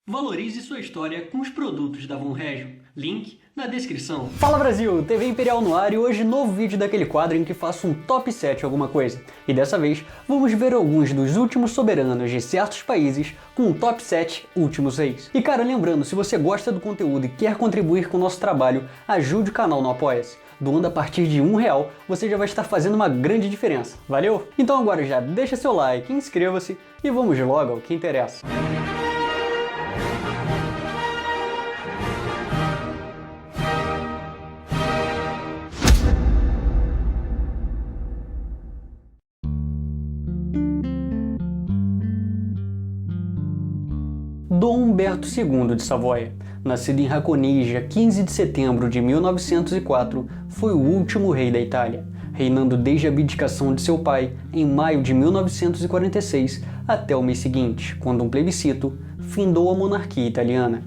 Valorize sua história com os produtos da Von Regio. Link na descrição. Fala Brasil, TV Imperial no ar e hoje novo vídeo daquele quadro em que faço um top 7 alguma coisa. E dessa vez vamos ver alguns dos últimos soberanos de certos países com um top 7 últimos reis. E cara, lembrando, se você gosta do conteúdo e quer contribuir com o nosso trabalho, ajude o canal no Apoia-se. Doando a partir de R$1, você já vai estar fazendo uma grande diferença. Valeu? Então agora já deixa seu like, inscreva-se e vamos logo ao que interessa. Dom Humberto II de Savoia, nascido em Racconigi, 15 de setembro de 1904, foi o último rei da Itália, reinando desde a abdicação de seu pai em maio de 1946 até o mês seguinte, quando um plebiscito findou a monarquia italiana.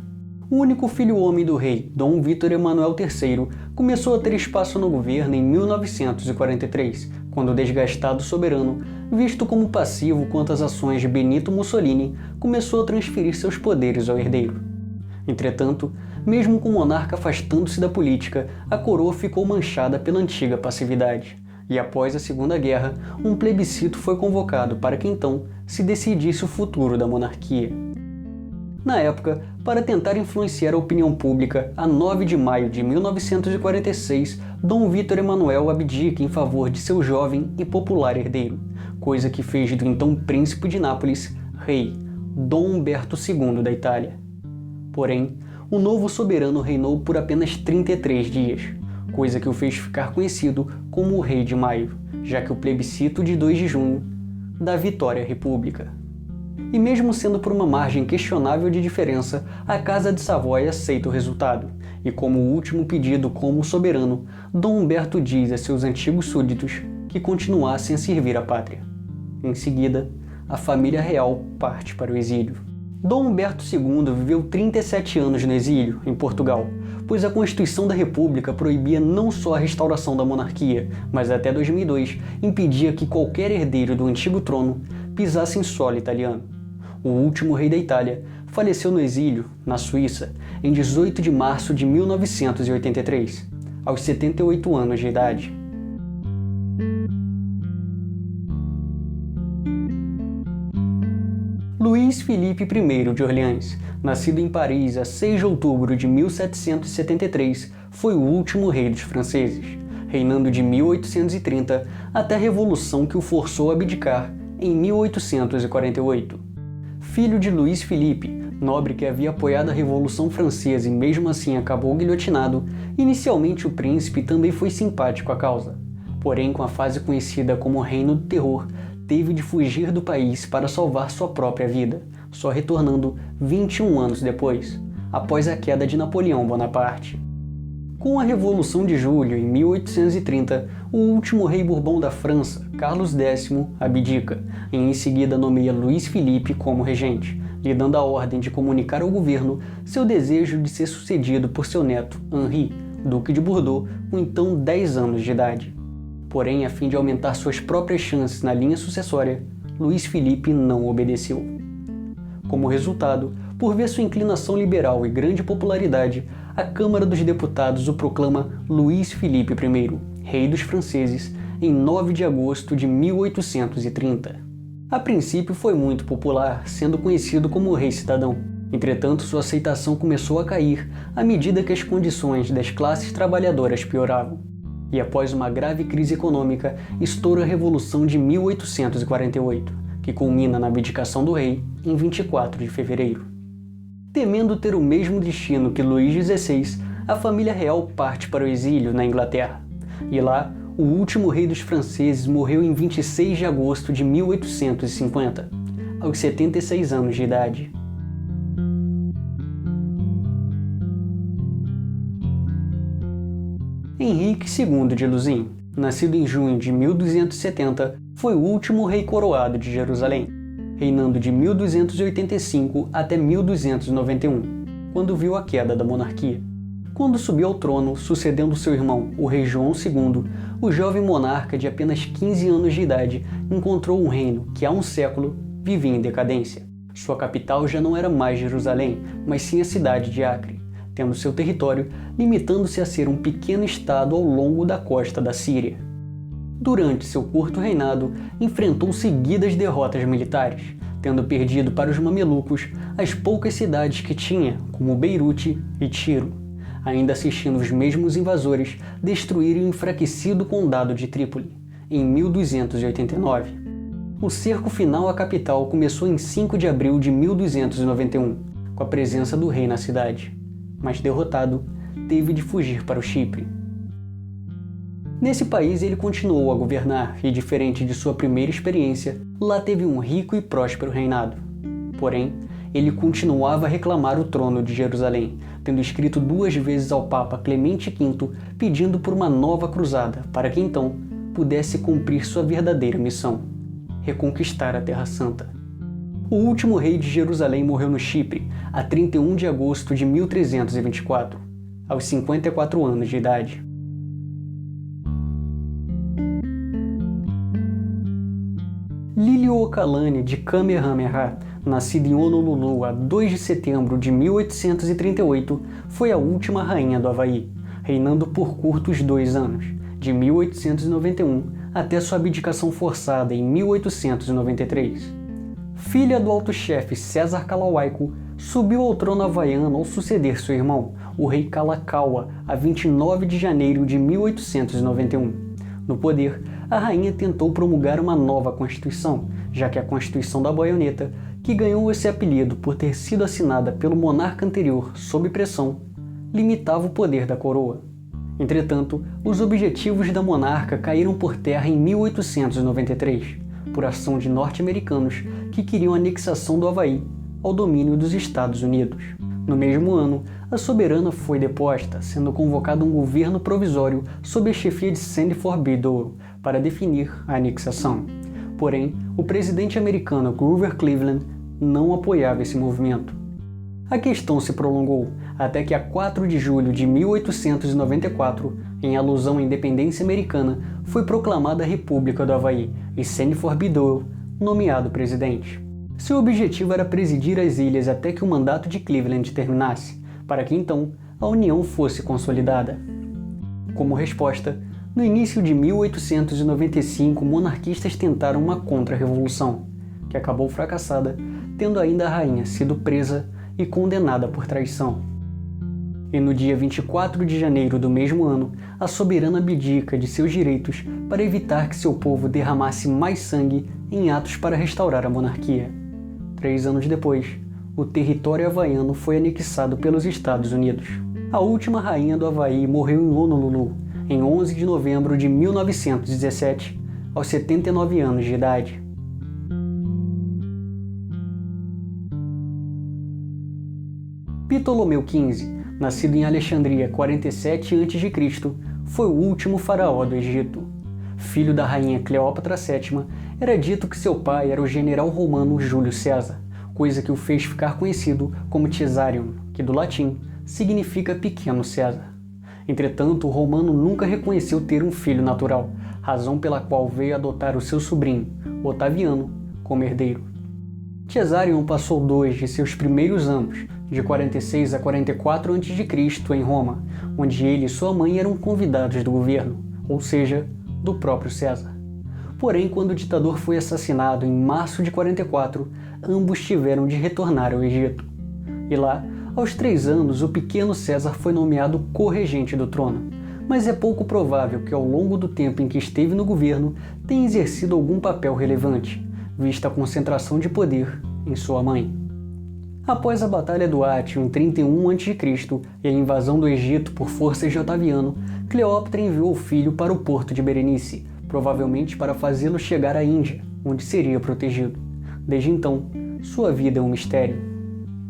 O único filho homem do rei, Dom Vítor Emanuel III, começou a ter espaço no governo em 1943, quando o desgastado soberano, visto como passivo quanto às ações de Benito Mussolini, começou a transferir seus poderes ao herdeiro. Entretanto, mesmo com o monarca afastando-se da política, a coroa ficou manchada pela antiga passividade, e após a Segunda Guerra, um plebiscito foi convocado para que então se decidisse o futuro da monarquia. Na época, para tentar influenciar a opinião pública, a 9 de maio de 1946, Dom Vítor Emanuel abdica em favor de seu jovem e popular herdeiro, coisa que fez do então príncipe de Nápoles, rei, Dom Humberto II da Itália. Porém, o novo soberano reinou por apenas 33 dias, coisa que o fez ficar conhecido como o Rei de Maio, já que o plebiscito de 2 de junho dá vitória à República. E mesmo sendo por uma margem questionável de diferença, a Casa de Savoia aceita o resultado, e como último pedido como soberano, Dom Humberto diz a seus antigos súditos que continuassem a servir a pátria. Em seguida, a família real parte para o exílio. Dom Humberto II viveu 37 anos no exílio, em Portugal, pois a Constituição da República proibia não só a restauração da monarquia, mas até 2002 impedia que qualquer herdeiro do antigo trono pisasse em solo italiano. O último rei da Itália faleceu no exílio, na Suíça, em 18 de março de 1983, aos 78 anos de idade. Luís Filipe I de Orleans, nascido em Paris a 6 de outubro de 1773, foi o último rei dos franceses, reinando de 1830 até a Revolução que o forçou a abdicar em 1848. Filho de Luís Filipe, nobre que havia apoiado a Revolução Francesa e mesmo assim acabou guilhotinado, inicialmente o príncipe também foi simpático à causa. Porém, com a fase conhecida como Reino do Terror, teve de fugir do país para salvar sua própria vida, só retornando 21 anos depois, após a queda de Napoleão Bonaparte. Com a Revolução de Julho, em 1830, o último rei Bourbon da França, Carlos X, abdica e em seguida nomeia Luís Filipe como regente, lhe dando a ordem de comunicar ao governo seu desejo de ser sucedido por seu neto, Henri, Duque de Bordeaux, com então 10 anos de idade. Porém, a fim de aumentar suas próprias chances na linha sucessória, Luís Filipe não obedeceu. Como resultado, por ver sua inclinação liberal e grande popularidade, a Câmara dos Deputados o proclama Luís Filipe I, rei dos franceses, em 9 de agosto de 1830. A princípio foi muito popular, sendo conhecido como Rei Cidadão. Entretanto, sua aceitação começou a cair à medida que as condições das classes trabalhadoras pioravam. E após uma grave crise econômica, estoura a Revolução de 1848, que culmina na abdicação do rei em 24 de fevereiro. Temendo ter o mesmo destino que Luís XVI, a família real parte para o exílio na Inglaterra. E lá, o último rei dos franceses morreu em 26 de agosto de 1850, aos 76 anos de idade. Henrique II de Lusignan, nascido em junho de 1270, foi o último rei coroado de Jerusalém, reinando de 1285 até 1291, quando viu a queda da monarquia. Quando subiu ao trono, sucedendo seu irmão, o rei João II, o jovem monarca de apenas 15 anos de idade encontrou um reino que há um século vivia em decadência. Sua capital já não era mais Jerusalém, mas sim a cidade de Acre, tendo seu território limitando-se a ser um pequeno estado ao longo da costa da Síria. Durante seu curto reinado, enfrentou seguidas derrotas militares, tendo perdido para os mamelucos as poucas cidades que tinha, como Beirute e Tiro, ainda assistindo os mesmos invasores destruírem o enfraquecido condado de Trípoli, em 1289. O cerco final à capital começou em 5 de abril de 1291, com a presença do rei na cidade, mas derrotado, teve de fugir para o Chipre. Nesse país ele continuou a governar e, diferente de sua primeira experiência, lá teve um rico e próspero reinado. Porém, ele continuava a reclamar o trono de Jerusalém, tendo escrito 2 vezes ao Papa Clemente V pedindo por uma nova cruzada para que então pudesse cumprir sua verdadeira missão: reconquistar a Terra Santa. O último rei de Jerusalém morreu no Chipre, a 31 de agosto de 1324, aos 54 anos de idade. Liliuokalani de Kamehameha, nascida em Honolulu a 2 de setembro de 1838, foi a última rainha do Havaí, reinando por curtos 2 anos, de 1891 até sua abdicação forçada em 1893. Filha do alto-chefe César Kalawaiku, subiu ao trono havaiano ao suceder seu irmão, o rei Kalakaua, a 29 de janeiro de 1891. No poder, a rainha tentou promulgar uma nova Constituição, já que a Constituição da Baioneta, que ganhou esse apelido por ter sido assinada pelo monarca anterior sob pressão, limitava o poder da coroa. Entretanto, os objetivos da monarca caíram por terra em 1893, por ação de norte-americanos que queriam a anexação do Havaí ao domínio dos Estados Unidos. No mesmo ano, a soberana foi deposta, sendo convocado um governo provisório sob a chefia de Sanford B. Dole para definir a anexação. Porém, o presidente americano Grover Cleveland não apoiava esse movimento. A questão se prolongou até que, a 4 de julho de 1894, em alusão à independência americana, foi proclamada a República do Havaí e Sanford B. Dole nomeado presidente. Seu objetivo era presidir as ilhas até que o mandato de Cleveland terminasse, para que então a União fosse consolidada. Como resposta, no início de 1895, monarquistas tentaram uma contra-revolução, que acabou fracassada, tendo ainda a rainha sido presa e condenada por traição. E no dia 24 de janeiro do mesmo ano, a soberana abdica de seus direitos para evitar que seu povo derramasse mais sangue em atos para restaurar a monarquia. 3 anos depois, o território havaiano foi anexado pelos Estados Unidos. A última rainha do Havaí morreu em Honolulu, em 11 de novembro de 1917, aos 79 anos de idade. Ptolomeu XV, nascido em Alexandria 47 a.C., foi o último faraó do Egito. Filho da rainha Cleópatra VII, era dito que seu pai era o general romano Júlio César, coisa que o fez ficar conhecido como Cesarion, que do latim significa pequeno César. Entretanto, o romano nunca reconheceu ter um filho natural, razão pela qual veio adotar o seu sobrinho, Otaviano, como herdeiro. Cesarion passou 2 de seus primeiros anos, de 46 a 44 a.C., em Roma, onde ele e sua mãe eram convidados do governo, ou seja, do próprio César. Porém, quando o ditador foi assassinado em março de 44, ambos tiveram de retornar ao Egito. E lá, aos 3 anos, o pequeno César foi nomeado co-regente do trono, mas é pouco provável que ao longo do tempo em que esteve no governo tenha exercido algum papel relevante, vista a concentração de poder em sua mãe. Após a Batalha do Átio em 31 a.C. e a invasão do Egito por forças de Otaviano, Cleópatra enviou o filho para o porto de Berenice, provavelmente para fazê-lo chegar à Índia, onde seria protegido. Desde então, sua vida é um mistério.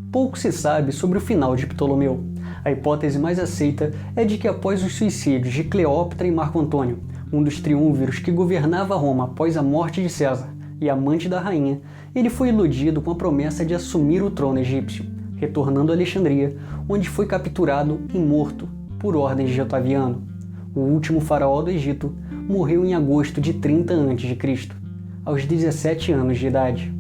Pouco se sabe sobre o final de Ptolomeu. A hipótese mais aceita é de que após os suicídios de Cleópatra e Marco Antônio, um dos triunviros que governava Roma após a morte de César e amante da rainha, ele foi iludido com a promessa de assumir o trono egípcio, retornando a Alexandria, onde foi capturado e morto por ordens de Otaviano. O último faraó do Egito morreu em agosto de 30 a.C., aos 17 anos de idade.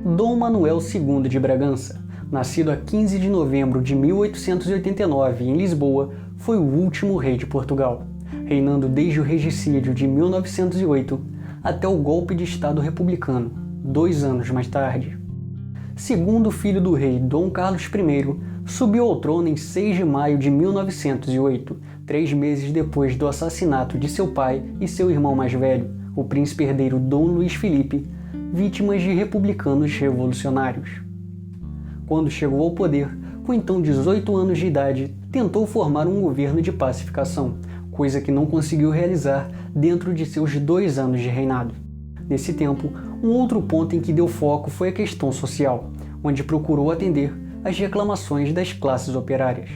Dom Manuel II de Bragança, nascido a 15 de novembro de 1889 em Lisboa, foi o último rei de Portugal, reinando desde o regicídio de 1908 até o golpe de Estado republicano, 2 anos mais tarde. Segundo filho do rei Dom Carlos I, subiu ao trono em 6 de maio de 1908, 3 meses depois do assassinato de seu pai e seu irmão mais velho, o príncipe herdeiro Dom Luís Filipe, vítimas de republicanos revolucionários. Quando chegou ao poder, com então 18 anos de idade, tentou formar um governo de pacificação, coisa que não conseguiu realizar dentro de seus 2 anos de reinado. Nesse tempo, um outro ponto em que deu foco foi a questão social, onde procurou atender às reclamações das classes operárias.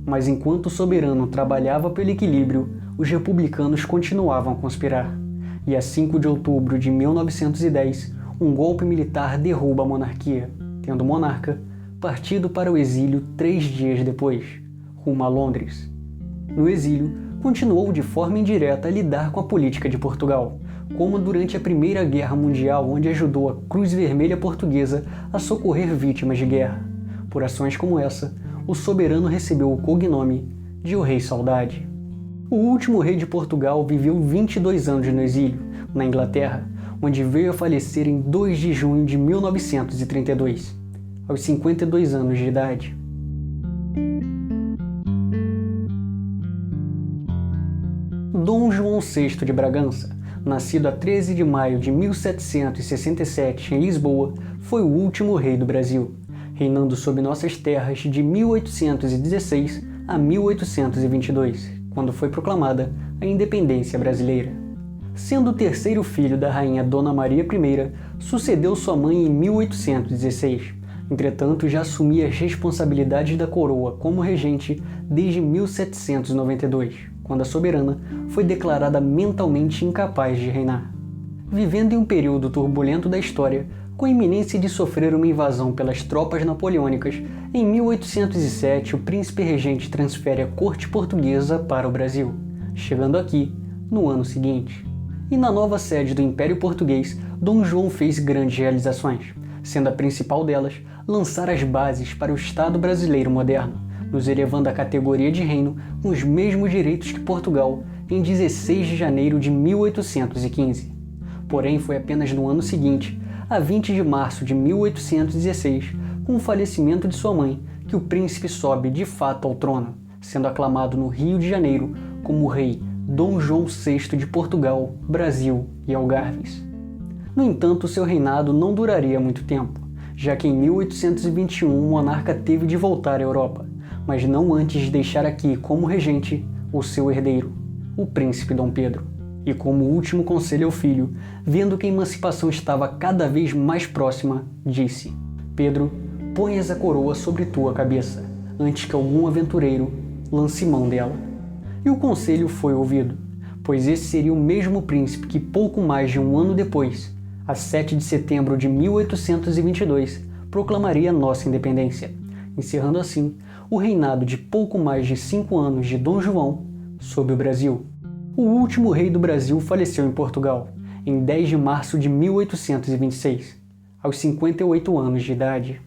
Mas enquanto o soberano trabalhava pelo equilíbrio, os republicanos continuavam a conspirar. E a 5 de outubro de 1910, um golpe militar derruba a monarquia, tendo o monarca partido para o exílio 3 dias depois, rumo a Londres. No exílio, continuou de forma indireta a lidar com a política de Portugal, como durante a Primeira Guerra Mundial, onde ajudou a Cruz Vermelha Portuguesa a socorrer vítimas de guerra. Por ações como essa, o soberano recebeu o cognome de O Rei Saudade. O último rei de Portugal viveu 22 anos no exílio, na Inglaterra, onde veio a falecer em 2 de junho de 1932, aos 52 anos de idade. Dom João VI de Bragança, nascido a 13 de maio de 1767 em Lisboa, foi o último rei do Brasil, reinando sob nossas terras de 1816 a 1822, quando foi proclamada a independência brasileira. Sendo o terceiro filho da rainha Dona Maria I, sucedeu sua mãe em 1816. Entretanto, já assumia as responsabilidades da coroa como regente desde 1792, quando a soberana foi declarada mentalmente incapaz de reinar. Vivendo em um período turbulento da história, com a iminência de sofrer uma invasão pelas tropas napoleônicas, em 1807 o príncipe regente transfere a corte portuguesa para o Brasil, chegando aqui no ano seguinte. E na nova sede do Império Português, Dom João fez grandes realizações, sendo a principal delas lançar as bases para o Estado brasileiro moderno, nos elevando à categoria de reino com os mesmos direitos que Portugal em 16 de janeiro de 1815. Porém, foi apenas no ano seguinte, a 20 de março de 1816, com o falecimento de sua mãe, que o príncipe sobe de fato ao trono, sendo aclamado no Rio de Janeiro como rei Dom João VI de Portugal, Brasil e Algarves. No entanto, seu reinado não duraria muito tempo, já que em 1821 o monarca teve de voltar à Europa, mas não antes de deixar aqui como regente o seu herdeiro, o príncipe Dom Pedro. E como último conselho ao filho, vendo que a emancipação estava cada vez mais próxima, disse: Pedro, ponhas a coroa sobre tua cabeça, antes que algum aventureiro lance mão dela. E o conselho foi ouvido, pois esse seria o mesmo príncipe que pouco mais de um ano depois, a 7 de setembro de 1822, proclamaria nossa independência, encerrando assim o reinado de pouco mais de 5 anos de Dom João sobre o Brasil. O último rei do Brasil faleceu em Portugal, em 10 de março de 1826, aos 58 anos de idade.